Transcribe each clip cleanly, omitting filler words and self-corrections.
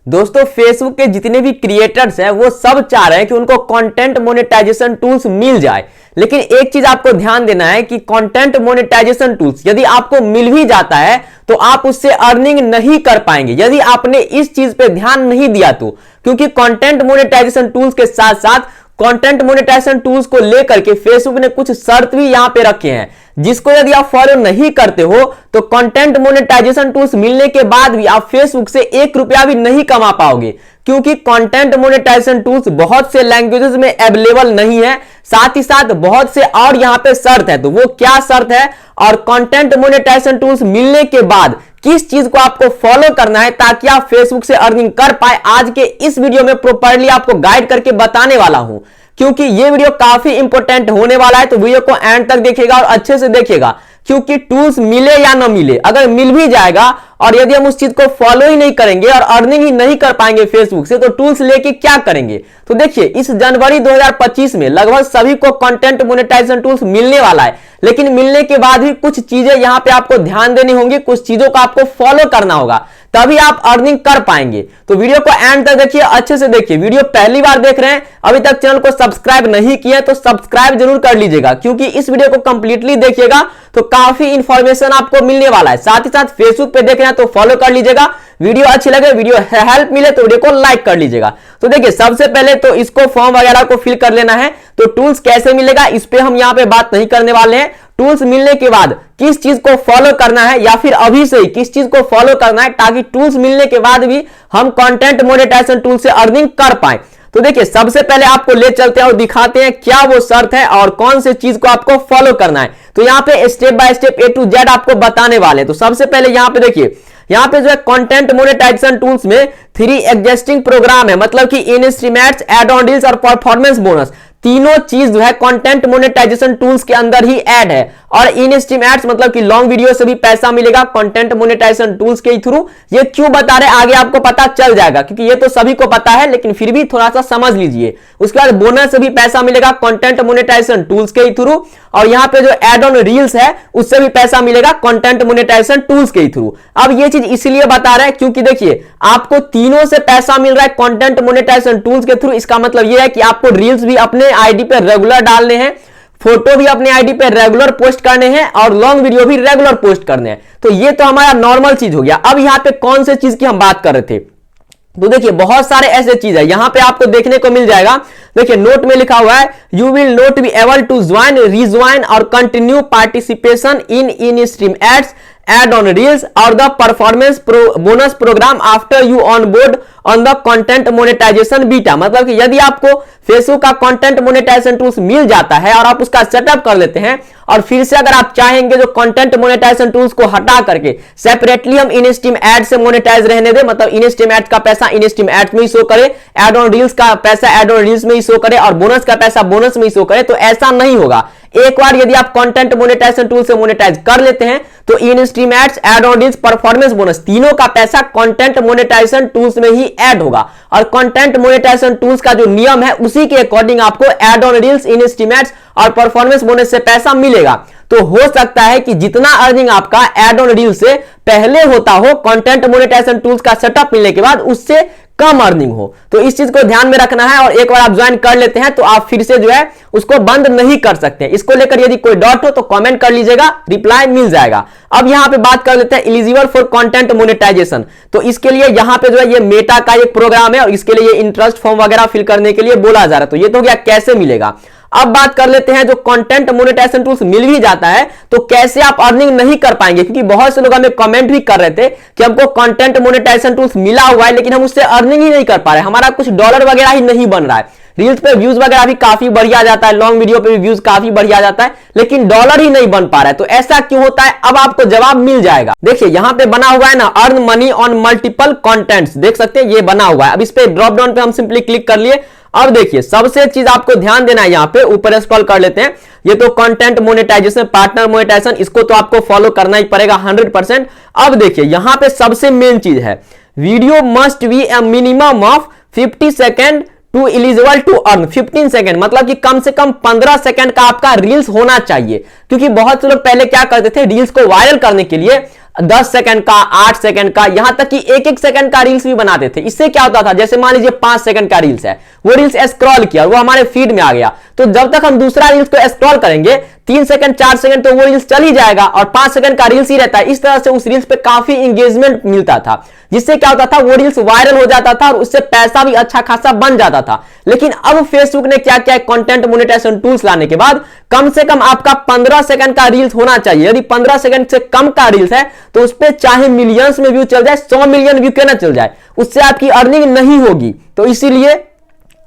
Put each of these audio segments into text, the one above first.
दोस्तों फेसबुक के जितने भी क्रिएटर्स हैं वो सब चाह रहे हैं कि उनको कंटेंट मोनेटाइजेशन टूल्स मिल जाए, लेकिन एक चीज आपको ध्यान देना है कि कंटेंट मोनेटाइजेशन टूल्स यदि आपको मिल भी जाता है तो आप उससे अर्निंग नहीं कर पाएंगे यदि आपने इस चीज पे ध्यान नहीं दिया तो, क्योंकि कंटेंट मोनेटाइजेशन टूल्स के साथ साथ कंटेंट मोनेटाइजेशन टूल्स को लेकर के फेसबुक ने कुछ शर्त भी यहां पे रखे हैं, जिसको यदि आप फॉलो नहीं करते हो तो कंटेंट मोनेटाइजेशन टूल्स मिलने के बाद भी आप फेसबुक से 1 रुपया भी नहीं कमा पाओगे, क्योंकि कंटेंट मोनेटाइजेशन टूल्स बहुत से लैंग्वेजेस में अवेलेबल नहीं है, साथ ही साथ बहुत से और यहां पे शर्त है। तो वो क्या शर्त है और कंटेंट मोनेटाइजेशन टूल्स मिलने के बाद किस चीज को आपको फॉलो करना है ताकि आप फेसबुक से अर्निंग कर पाए, आज के इस वीडियो में प्रॉपर्ली आपको गाइड करके बताने वाला हूं, क्योंकि ये वीडियो काफी इंपॉर्टेंट होने वाला है। तो वीडियो को एंड तक देखिएगा और अच्छे से देखिएगा, क्योंकि टूल्स मिले या ना मिले, अगर मिल भी जाएगा और यदि हम उस चीज को फॉलो ही नहीं करेंगे और अर्निंग ही नहीं कर पाएंगे फेसबुक से, तो टूल्स लेके क्या करेंगे। तो देखिए इस जनवरी 2025 में लगभग सभी को कंटेंट मोनेटाइजेशन टूल्स मिलने वाला है, लेकिन मिलने के बाद भी कुछ चीजें यहां पे आपको ध्यान देनी होंगी, कुछ चीजों को आपको फॉलो करना होगा, तभी आप अर्निंग कर पाएंगे। तो वीडियो को एंड तक देखिए, अच्छे से देखिए। वीडियो पहली बार देख रहे हैं, अभी तक चैनल को सब्सक्राइब नहीं किया तो सब्सक्राइब जरूर कर लीजिएगा, क्योंकि इस वीडियो को कंप्लीटली देखिएगा तो काफी इंफॉर्मेशन आपको मिलने वाला है। साथ ही साथ फेसबुक पे देख रहे हैं तो फॉलो कर लीजिएगा, वीडियो अच्छी लगे, वीडियो हेल्प मिले तो वीडियो को लाइक कर लीजिएगा। तो देखिए सबसे पहले तो इसको फॉर्म वगैरह को फिल कर लेना है। तो टूल्स कैसे मिलेगा इस पे हम यहां पे बात नहीं करने वाले हैं। टूल्स मिलने के बाद किस चीज को फॉलो करना है या फिर अभी से ही किस चीज को फॉलो करना है ताकि टूल्स मिलने के बाद भी हम कंटेंट मोनेटाइजेशन टूल से अर्निंग कर पाए। तो देखिए सबसे पहले आपको ले चलते हैं और दिखाते हैं क्या वो शर्त है और कौन से चीज को आपको फॉलो करना है। तो यहाँ पे step by step A to Z आपको बताने वाले हैं। तो सबसे पहले यहाँ पे देखिए, यहाँ पे जो है कंटेंट मोनेटाइजेशन टूल्स में 3 एग्जिस्टिंग प्रोग्राम है, मतलब कि इन-स्ट्रीम एड्स, ऐड ऑन डील्स और परफॉर्मेंस बोनस, तीनों चीज जो है कंटेंट मोनेटाइजेशन टूल्स के अंदर ही ऐड है। और इन-स्ट्रीम एड्स मतलब कि लॉन्ग वीडियो से भी पैसा मिलेगा कंटेंट मोनेटाइजेशन टूल्स के थ्रू। ये क्यों बता रहे आगे आपको पता चल जाएगा, क्योंकि ये तो सभी को पता है, लेकिन फिर भी थोड़ा सा समझ लीजिए। उसके बाद बोनस से भी पैसा मिलेगा कंटेंट मोनेटाइजेशन टूल्स के थ्रू, और यहाँ पे जो ऐड ऑन रील्स है उससे भी पैसा मिलेगा कंटेंट मोनेटाइजेशन टूल्स के थ्रू। अब ये चीज इसलिए बता रहे हैं क्योंकि देखिए आपको तीनों से पैसा मिल रहा है कंटेंट मोनेटाइजेशन टूल्स के थ्रू। इसका मतलब ये है कि आपको रील्स भी अपने आईडी पे रेगुलर डालने हैं, फोटो भी अपने आईडी पे रेगुलर पोस्ट करने हैं और लॉन्ग वीडियो भी रेगुलर पोस्ट करने हैं। तो ये तो हमारा नॉर्मल चीज हो गया। अब यहाँ पे कौन से चीज की हम बात कर रहे थे, तो देखिए बहुत सारे ऐसे चीज है यहां पे आपको देखने को मिल जाएगा। देखिए नोट में लिखा हुआ है you will not be able to join, rejoin और continue participation in stream ads, ad on reels और the performance bonus program after you on board on the content monetization beta. मतलब कि यदि आपको फेसबुक का कंटेंट मोनेटाइजेशन टूल्स मिल जाता है और आप उसका सेटअप कर लेते हैं और फिर से अगर आप चाहेंगे जो कंटेंट मोनेटाइजेशन टूल्स को हटा करके सेपरेटली हम इन-स्ट्रीम एड से मोनेटाइज रहने दे, मतलब इन-स्ट्रीम एड का पैसा इन-स्ट्रीम एड में ही शो करे, एड ऑन रील्स का पैसा एड ऑन रील्स में ही शो करे और बोनस का पैसा बोनस में ही शो करे, तो ऐसा नहीं होगा। एक बार यदि आप कंटेंट मोनेटाइजेशन टूल से मोनेटाइज कर लेते हैं तो in stream ads, ad on deals, performance bonus तीनों का पैसा कंटेंट मोनेटाइजेशन टूल्स में ही ऐड होगा। और कंटेंट मोनेटाइजेशन टूल्स का जो नियम है उसी के अकॉर्डिंग आपको ऐड ऑन डील्स, इन-स्ट्रीम एड्स और परफॉर्मेंस बोनस से पैसा मिलेगा। तो हो सकता है कि जितना अर्निंग आपका ऐड ऑन डील से पहले होता हो, कंटेंट मोनेटाइजेशन टूल्स का सेटअप मिलने के बाद उससे कम अर्निंग हो। तो इस चीज को ध्यान में रखना है और एक बार आप ज्वाइन कर लेते हैं तो आप फिर से जो है उसको बंद नहीं कर सकते। इसको लेकर यदि कोई डाउट हो तो कमेंट कर लीजिएगा, रिप्लाई मिल जाएगा। अब यहां पे बात कर लेते हैं एलिजिबल फॉर कंटेंट मोनेटाइजेशन। तो इसके लिए यहां पे जो है ये मेटा का एक प्रोग्राम है और इसके लिए ये इंटरेस्ट फॉर्म वगैरह फिल करने के लिए बोला जा रहा है। तो ये तो क्या कैसे मिलेगा। अब बात कर लेते हैं जो कंटेंट मोनेटाइजेशन टूल्स मिल भी जाता है तो कैसे आप अर्निंग नहीं कर पाएंगे, क्योंकि बहुत से लोग हमें कमेंट भी कर रहे थे कि हमको कंटेंट मोनेटाइजेशन टूल्स मिला हुआ है लेकिन हम उससे अर्निंग ही नहीं कर पा रहे, हमारा कुछ डॉलर वगैरह ही नहीं बन रहा है। रील्स पे व्यूज वगैरह भी काफी बढ़िया जाता है, लॉन्ग वीडियो पे भी व्यूज काफी बढ़िया जाता है, लेकिन डॉलर ही नहीं बन पा रहा है। तो ऐसा क्यों होता है, अब आपको जवाब मिल जाएगा। देखिए यहां पे बना हुआ है ना, earn money on multiple contents, देख सकते हैं ये बना हुआ है। अब इस पे ड्रॉप डाउन पे हम सिंपली क्लिक कर लिए। अब देखिए सबसे चीज आपको ध्यान देना है, यहां पे ऊपर स्क्रॉल कर लेते हैं। ये तो कंटेंट मोनेटाइजेशन, पार्टनर मोनेटाइजेशन, इसको तो आपको फॉलो करना ही पड़ेगा 100%। अब देखिए यहां पे सबसे मेन चीज है video must be a minimum of 50 second to eligible to earn 15 second, मतलब कि कम से कम 15 सेकंड का आपका रील्स होना चाहिए। क्योंकि बहुत से लोग पहले क्या करते थे, रील्स को वायरल करने के लिए 10 सेकंड का, 8 सेकंड का, यहां तक कि 1-1 सेकंड का रील्स भी बनाते थे। इससे क्या होता था, जैसे मान लीजिए 5 सेकंड का रील्स है, वो रील्स स्क्रॉल किया, वो हमारे फीड में आ गया, तो जब तक हम दूसरा रील्स को स्क्रॉल करेंगे 3 सेकंड 4 सेकंड तो वो रील्स चल ही जाएगा और 5 सेकंड का रील्स ही रहता है। इस तरह से उस रील्स पे काफी इंगेजमेंट मिलता था, जिससे क्या होता था, वो रील्स वायरल हो जाता था और उससे पैसा भी अच्छा खासा बन जाता था। लेकिन अब फेसबुक ने क्या किया, कंटेंट मोनेटाइजेशन टूल्स लाने के बाद कम से कम आपका 15 सेकंड का रील्स होना चाहिए। यदि 15 सेकंड से कम का रील्स है तो उस पर चाहे मिलियंस में व्यू चल जाए, 100 मिलियन व्यू क्यों ना चल जाए, उससे आपकी अर्निंग नहीं होगी। तो इसीलिए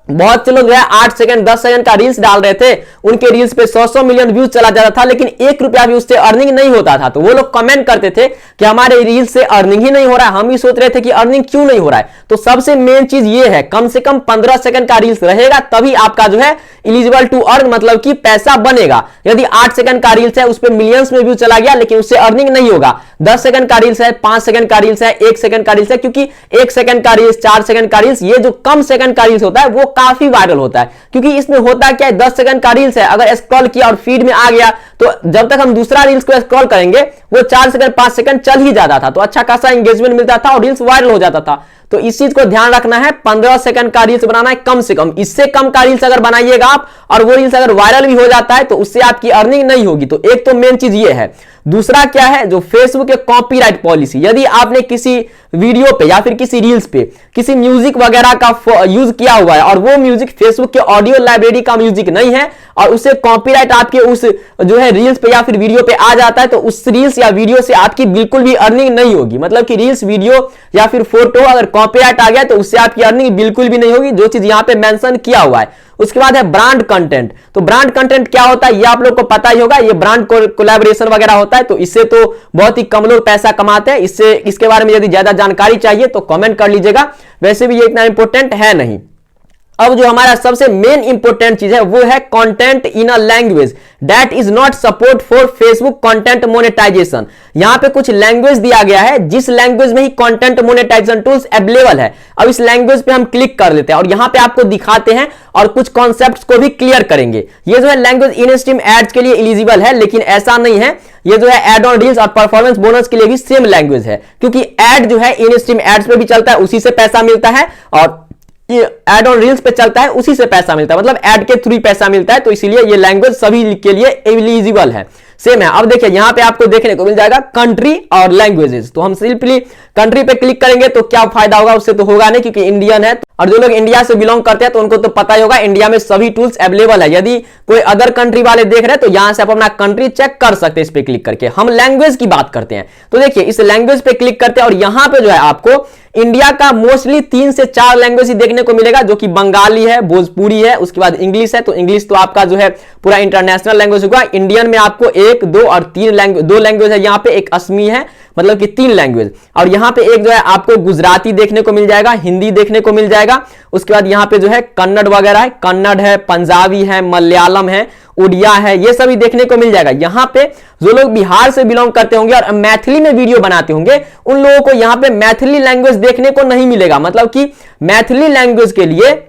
बहुत से लोग जो है 8 सेकंड 10 सेकंड का रील्स डाल रहे थे, उनके रील्स पे 100 मिलियन व्यूज चला जाता था, लेकिन 1 रुपया भी उससे अर्निंग नहीं होता था। तो वो लोग कमेंट करते थे कि हमारे रील्स से अर्निंग ही नहीं हो रहा है। हम भी सोच रहे थे कि अर्निंग क्यों नहीं हो रहा है। तो सबसे मेन चीज ये है, कम से कम 15 सेकंड का रील्स रहेगा तभी आपका जो है एलिजिबल टू अर्न, मतलब कि पैसा बनेगा। यदि 8 सेकंड का रील्स है, उस पर मिलियंस में व्यू चला गया लेकिन उससे अर्निंग नहीं होगा। 10 सेकंड का रील्स है, 5 सेकंड का रील्स है, 1 सेकंड का रील्स है, क्योंकि 1 सेकंड का रील्स, 4 सेकंड का रील्स, ये जो कम सेकंड का रील्स होता है वो काफी वायरल होता है। क्योंकि इसमें होता क्या है, 10 सेकंड का रील्स है, अगर स्क्रॉल किया और फीड में आ गया तो जब तक हम दूसरा रील्स को स्क्रॉल करेंगे वो 4 सेकंड 5 सेकंड चल ही जाता था, तो अच्छा खासा एंगेजमेंट मिलता था और रील्स वायरल हो जाता था। तो इस चीज को ध्यान रखना है, 15 सेकंड का रील्स बनाना है कम से कम। इससे कम का रील्स अगर बनाइएगा आप और वो रील्स अगर वायरल भी हो जाता है तो उससे आपकी अर्निंग नहीं होगी। तो एक तो मेन चीज ये है। दूसरा क्या है, जो फेसबुक के कॉपीराइट पॉलिसी, यदि आपने किसी वीडियो पे या फिर किसी रील्स पे किसी म्यूजिक वगैरह का यूज किया हुआ है और वो म्यूजिक फेसबुक के ऑडियो लाइब्रेरी का म्यूजिक नहीं है और उससे कॉपीराइट आपके उस जो है रील्स पे या फिर वीडियो पे आ जाता है, तो उस रील्स या वीडियो से आपकी बिल्कुल भी अर्निंग नहीं होगी। मतलब कि रील्स, वीडियो या फिर फोटो अगर कॉपीराइट आ गया तो उससे आपकी अर्निंग बिल्कुल भी नहीं होगी, जो चीज यहां पे मेंशन किया हुआ है। उसके बाद है ब्रांड कंटेंट। तो ब्रांड कंटेंट क्या होता है ये आप लोग को पता ही होगा, ये ब्रांड कोलैबोरेशन वगैरह होता है, तो इससे तो बहुत ही कम लोग पैसा कमाते हैं। इससे इसके बारे में यदि ज्यादा जानकारी चाहिए तो कमेंट कर लीजिएगा, वैसे भी ये इतना इंपॉर्टेंट है नहीं। अब जो हमारा सबसे मेन इंपॉर्टेंट चीज है वो है content in a language that is not support for Facebook content monetization. यहां पे कुछ लैंग्वेज दिया गया है जिस लैंग्वेज में ही कंटेंट मोनेटाइजेशन टूल्स अवेलेबल है। अब इस लैंग्वेज पे हम क्लिक कर लेते हैं और यहां पे आपको दिखाते हैं और कुछ कॉन्सेप्ट्स को भी क्लियर करेंगे। ये जो है लैंग्वेज इन स्ट्रीम एड्स के लिए एलिजिबल है, लेकिन ऐसा नहीं है। ये जो है एड ऑन रील्स और परफॉर्मेंस बोनस के लिए भी सेम लैंग्वेज है, क्योंकि एड जो है इन स्ट्रीम एड्स पे भी चलता है, उसी से पैसा मिलता है, और ये एड ऑन रील्स पे चलता है, उसी से पैसा मिलता है, मतलब एड के थ्रू पैसा मिलता है। तो इसीलिए ये लैंग्वेज सभी के लिए एलिजिबल है, सेम है। अब देखिए यहां पे आपको देखने को मिल जाएगा कंट्री और लैंग्वेजेस। तो हम सिंपली कंट्री पे क्लिक करेंगे तो क्या फायदा होगा, उससे तो होगा नहीं क्योंकि इंडियन है, और जो लोग इंडिया से बिलोंग करते हैं तो उनको तो पता ही होगा इंडिया में सभी टूल्स अवेलेबल है। यदि कोई अदर कंट्री वाले देख रहे हैं तो यहां से आप अपना कंट्री चेक कर सकते हैं इस पे क्लिक करके। हम लैंग्वेज की बात करते हैं, तो देखिए इस लैंग्वेज पे क्लिक करते हैं और यहां पे जो है आपको इंडिया का मोस्टली 3 से 4 लैंग्वेज ही देखने को मिलेगा, जो कि बंगाली है, भोजपुरी है, उसके बाद इंग्लिश है। तो इंग्लिश तो आपका जो है पूरा इंटरनेशनल लैंग्वेज होगा। इंडियन में आपको 1, 2 और 3 लैंग्वेज, 2 लैंग्वेज है यहाँ पे, एक असमी है, मतलब कि 3 लैंग्वेज। और यहाँ पे एक जो है आपको गुजराती देखने को मिल जाएगा, हिंदी देखने को मिल जाएगा। उसके बाद यहाँ पे जो है कन्नड़ वगैरह है, कन्नड़ है, पंजाबी है, मलयालम है, उड़िया है, ये सभी देखने को मिल जाएगा। यहाँ पे जो लोग बिहार से बिलोंग करते होंगे और मैथिली में वीडियो बनाते होंगे उन लोगों को यहाँ पे मैथिली लैंग्वेज देखने को नहीं मिलेगा। मतलब कि मैथिली लैंग्वेज के लिए,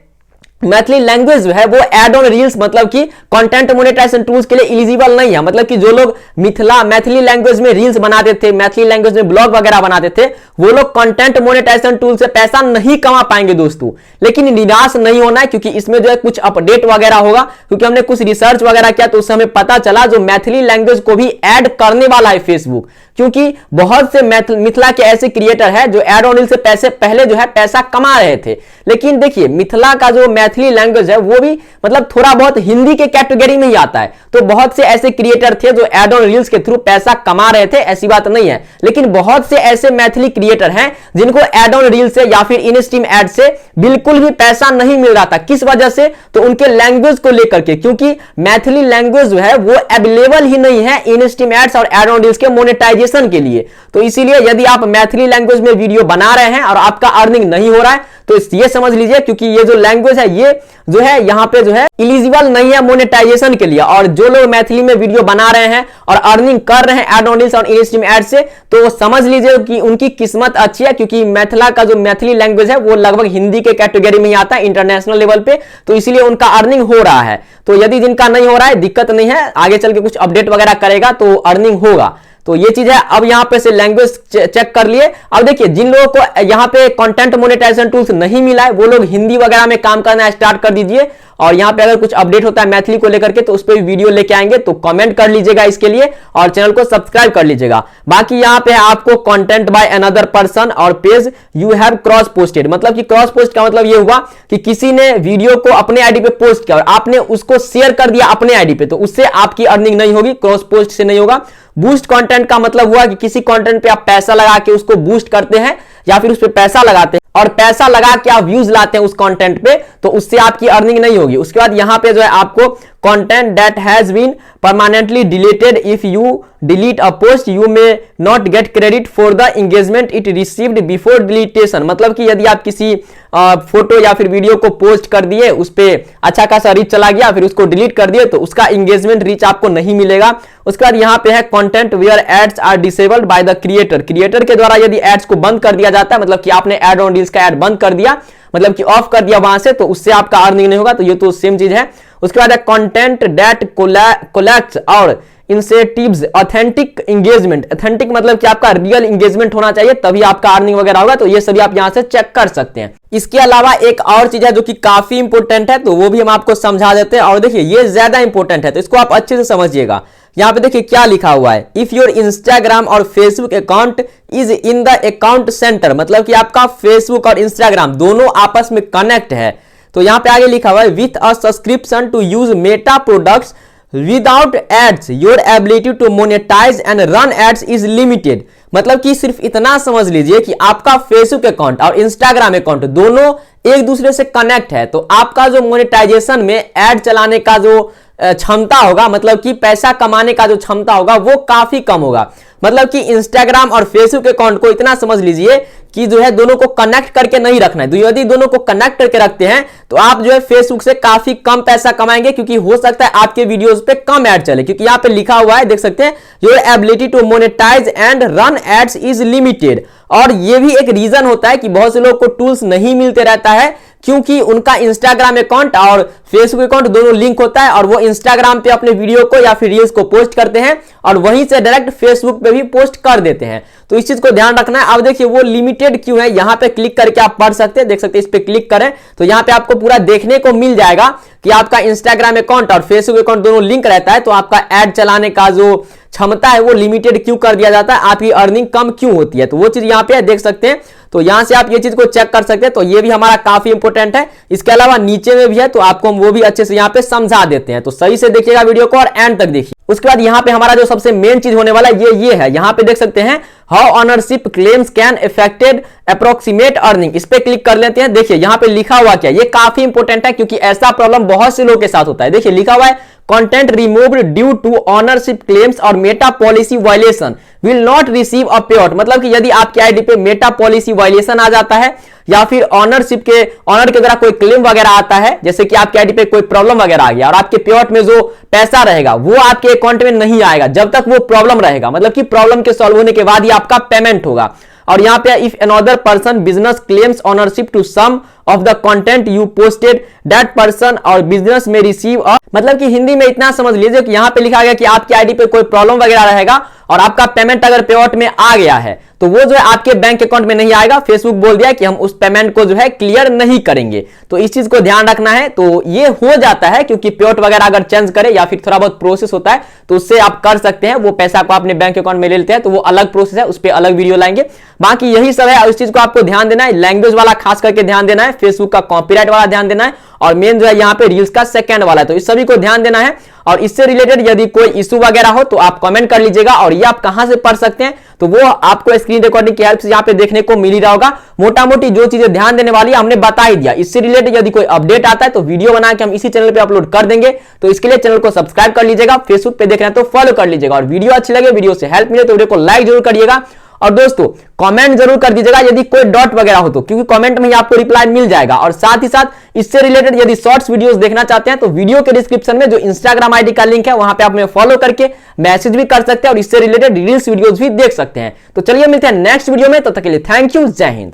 मैथिली लैंग्वेज जो है वो एड ऑन रील्स मतलब कि कंटेंट मोनेटाइजेशन टूल्स के लिए एलिजिबल नहीं है। मतलब कि जो लोग मैथिली लैंग्वेज में रील्स बनाते थे, मैथिली लैंग्वेज में ब्लॉग वगैरह बनाते थे, वो लोग कंटेंट मोनेटाइजेशन टूल से पैसा नहीं कमा पाएंगे दोस्तों। लेकिन निराश नहीं होना है, क्योंकि इसमें जो है कुछ अपडेट वगैरह होगा, क्योंकि हमने कुछ रिसर्च वगैरह किया तो उससे हमें पता चला जो मैथिली लैंग्वेज को भी ऐड करने वाला है फेसबुक। क्योंकि बहुत से मिथिला के ऐसे क्रिएटर हैं जो एड ऑन रील से पैसे पहले जो है पैसा कमा रहे थे। लेकिन देखिए मिथिला का जो मैथिली लैंग्वेज है वो भी मतलब थोड़ा बहुत हिंदी के कैटेगरी में ही आता है। तो बहुत से ऐसे क्रिएटर थे जो एड ऑन रील्स के थ्रू पैसा कमा रहे थे, ऐसी बात नहीं है। लेकिन बहुत से ऐसे मैथिली क्रिएटर हैं जिनको एड ऑन रील से या फिर इन स्ट्रीम एड से बिल्कुल भी पैसा नहीं मिल रहा था। किस वजह से? तो उनके लैंग्वेज को लेकर के, क्योंकि मैथिली लैंग्वेज जो है वो अवेलेबल ही नहीं है इन स्ट्रीम एड्स और एड ऑन रील्स के मोनेटाइजेशन के लिए। तो इसीलिए यदि आप मैथिली लैंग्वेज में वीडियो बना रहे हैं और आपका अर्निंग नहीं हो रहा है तो ये समझ लीजिए, क्योंकि ये जो लैंग्वेज है ये जो है यहाँ पे जो है एलिजिबल नहीं है मोनेटाइजेशन के लिए। और जो लोग मैथिली में वीडियो बना रहे हैं और अर्निंग कर रहे हैं एड ऑन रील्स और इन स्ट्रीम एड से, तो समझ लीजिए कि उनकी किस्मत अच्छी है, क्योंकि मैथिला का जो मैथिली लैंग्वेज है वो लगभग हिंदी के कैटेगरी में ही आता है इंटरनेशनल लेवल पे। तो इसलिए उनका अर्निंग हो रहा है। तो यदि जिनका नहीं हो रहा है दिक्कत नहीं है, आगे चल के कुछ अपडेट वगैरह करेगा तो अर्निंग होगा। तो ये चीज है। अब यहाँ पे से लैंग्वेज चेक कर लिए। अब देखिए जिन लोगों को यहाँ पे कंटेंट मोनेटाइजेशन टूल्स नहीं मिला है वो लोग हिंदी वगैरह में काम करना स्टार्ट कर दीजिए। और यहाँ पे अगर कुछ अपडेट होता है मैथिली को लेकर के तो उस पर भी वीडियो लेके आएंगे, तो कमेंट कर लीजिएगा इसके लिए और चैनल को सब्सक्राइब कर लीजिएगा। बाकी यहाँ पे आपको कंटेंट बाय अनदर पर्सन और page you have cross posted, मतलब कि क्रॉस पोस्ट का मतलब ये हुआ कि किसी ने वीडियो को अपने आईडी पे पोस्ट किया और आपने उसको शेयर कर दिया अपने आईडी पे, तो उससे आपकी अर्निंग नहीं होगी, क्रॉस पोस्ट से नहीं होगा। बूस्ट कंटेंट का मतलब हुआ कि किसी कंटेंट पे आप पैसा लगा के उसको बूस्ट करते हैं या फिर उस पे पैसा लगाते हैं और पैसा लगा के आप व्यूज लाते हैं उस कंटेंट पे, तो उससे आपकी अर्निंग नहीं होगी। उसके बाद यहां पे जो है आपको content that has been permanently deleted, if you delete a post you may not get credit for the engagement it received before deletion, मतलब कि यदि आप किसी फोटो या फिर वीडियो को पोस्ट कर दिए, उस पे अच्छा खासा रीच चला गया, फिर उसको डिलीट कर दिए, तो उसका एंगेजमेंट रीच आपको नहीं मिलेगा। उसके बाद यहां पे है content where ads are disabled by the creator, creator के द्वारा यदि एड्स को बंद कर दिया जाता है, मतलब कि आपने एड ऑन डील्स का एड बंद कर दिया, मतलब कि ऑफ कर दिया वहां से, तो उससे आपका अर्निंग नहीं होगा। तो ये तो सेम चीज है। उसके बाद है कंटेंट दैट कोलैक्ट्स और इंसेटिव्स ऑथेंटिक एंगेजमेंट, ऑथेंटिक मतलब कि आपका रियल एंगेजमेंट होना चाहिए तभी आपका अर्निंग वगैरह होगा, तो ये सभी आप यहां से चेक कर सकते हैं। इसके अलावा एक और चीज है जो कि काफी इंपोर्टेंट है, तो वो भी हम आपको समझा देते हैं। और देखिए ये ज्यादा इंपोर्टेंट है तो इसको आप अच्छे से समझिएगा। यहां पे देखिए क्या लिखा हुआ है, इफ योर इंस्टाग्राम और Facebook account is in the account centre, मतलब कि आपका फेसबुक और इंस्टाग्राम दोनों आपस में कनेक्ट है। तो यहां पे आगे लिखा हुआ है with a subscription to use Meta products without ads your ability to monetize and run ads is limited, मतलब कि सिर्फ इतना समझ लीजिए कि आपका फेसबुक अकाउंट और इंस्टाग्राम अकाउंट दोनों एक दूसरे से कनेक्ट है, तो आपका जो मोनेटाइजेशन में एड चलाने का जो क्षमता होगा, मतलब कि पैसा कमाने का जो क्षमता होगा वो काफी कम होगा। मतलब कि इंस्टाग्राम और फेसबुक अकाउंट को इतना समझ लीजिए कि जो है दोनों को कनेक्ट करके नहीं रखना है। यदि दोनों को कनेक्ट करके रखते हैं तो आप जो है फेसबुक से काफी कम पैसा कमाएंगे, क्योंकि हो सकता है आपके वीडियोस पे कम ऐड चले, क्योंकि यहां पे लिखा हुआ है देख सकते हैं your ability to monetize and run ads is limited. और ये भी एक रीजन होता है कि बहुत से लोग को टूल्स नहीं मिलते रहता है, क्योंकि उनका इंस्टाग्राम अकाउंट और फेसबुक अकाउंट दोनों लिंक होता है और वो इंस्टाग्राम पे अपने वीडियो को या फिर रील्स को पोस्ट करते हैं और वहीं से डायरेक्ट फेसबुक पे भी पोस्ट कर देते हैं, तो इस चीज को ध्यान रखना है। अब देखिए वो लिमिटेड क्यों है, यहां पे क्लिक करके आप पढ़ सकते हैं, देख सकते हैं, इस पे क्लिक करें तो यहां पे आपको पूरा देखने को मिल जाएगा कि आपका इंस्टाग्राम अकाउंट और फेसबुक अकाउंट दोनों लिंक रहता है, तो आपका एड चलाने का जो क्षमता है वो लिमिटेड क्यों कर दिया जाता है, आपकी अर्निंग कम क्यों होती है, तो वो चीज यहां पे देख सकते हैं। तो यहां से आप ये चीज को चेक कर सकते हैं, तो ये भी हमारा काफी इंपॉर्टेंट है। इसके अलावा नीचे में भी है, तो आपको हम वो भी अच्छे से यहां पे समझा देते हैं, तो सही से देखिएगा वीडियो को और एंड तक देखिए। उसके बाद यहां पे हमारा जो सबसे मेन चीज होने वाला है ये है, यहां पे देख सकते हैं how ownership claims can affected approximate earning, इस पे क्लिक कर लेते हैं। देखिए यहां पे लिखा हुआ क्या, ये काफी इंपॉर्टेंट है क्योंकि ऐसा प्रॉब्लम बहुत से लोगों के साथ होता है। देखिए लिखा हुआ है content removed due to ownership claims और Meta policy violation will not receive a payout, मतलब कि यदि आपके आईडी पे मेटा पॉलिसी वायलेशन आ जाता है या फिर ऑनर के द्वारा कोई क्लेम वगैरह आता है, जैसे कि आपके आईडी पे कोई प्रॉब्लम वगैरह आ गया और आपके पेआउट में जो पैसा रहेगा वो आपके अकाउंट में नहीं आएगा जब तक वो प्रॉब्लम रहेगा, मतलब कि प्रॉब्लम के सॉल्व होने के बाद ही आपका पेमेंट होगा। और यहां पे if another person business claims ownership to some of the content you posted that person or business may receive, मतलब कि हिंदी में इतना समझ लीजिए कि यहां पे लिखा गया कि आपकी आईडी पे कोई प्रॉब्लम वगैरह रहेगा और आपका पेमेंट अगर पेआउट में आ गया है तो वो जो है आपके बैंक अकाउंट में नहीं आएगा। फेसबुक बोल दिया कि हम उस पेमेंट को जो है क्लियर नहीं करेंगे, तो इस चीज को ध्यान रखना है। तो ये हो जाता है क्योंकि पेआउट वगैरह अगर चेंज करे या फिर थोड़ा बहुत प्रोसेस होता है तो उससे आप कर सकते हैं, वो पैसा को अपने बैंक अकाउंट में ले लेते हैं, तो वो अलग प्रोसेस है, उस पर अलग वीडियो लाएंगे। बाकी यही सब है, इस चीज को आपको ध्यान देना है, लैंग्वेज वाला खास करके ध्यान देना है, फेसबुक का कॉपीराइट वाला ध्यान देना है और मेन जो है यहाँ पे रील्स का सेकंड वाला है, तो इस सभी को ध्यान देना है। और इससे रिलेटेड यदि कोई इशू वगैरह हो तो आप कमेंट कर लीजिएगा और ये आप कहां से पढ़ सकते हैं तो वो आपको स्क्रीन रिकॉर्डिंग की हेल्प से यहाँ पे देखने को मिल ही रहा होगा। मोटा मोटी जो चीजें ध्यान देने वाली है हमने बता ही दिया। इससे रिलेटेड यदि कोई अपडेट आता है तो वीडियो बना के हम इसी चैनल पे अपलोड कर देंगे, तो इसके लिए चैनल को सब्सक्राइब कर लीजिएगा, फेसबुक पे देख रहे हैं तो फॉलो कर लीजिएगा और वीडियो अच्छी लगे, वीडियो से हेल्प मिले तो वीडियो को लाइक जरूर करिएगा। और दोस्तों कमेंट जरूर कर दीजिएगा यदि कोई डॉट वगैरह हो तो, क्योंकि कमेंट में ही आपको रिप्लाई मिल जाएगा। और साथ ही साथ इससे रिलेटेड यदि शॉर्ट्स वीडियोस देखना चाहते हैं तो वीडियो के डिस्क्रिप्शन में जो इंस्टाग्राम आईडी का लिंक है वहां पे आप हमें फॉलो करके मैसेज भी कर सकते हैं और इससे रिलेटेड रील्स वीडियोस भी देख सकते हैं। तो चलिए मिलते हैं नेक्स्ट वीडियो में, तब तक के लिए थैंक यू, जय हिंद।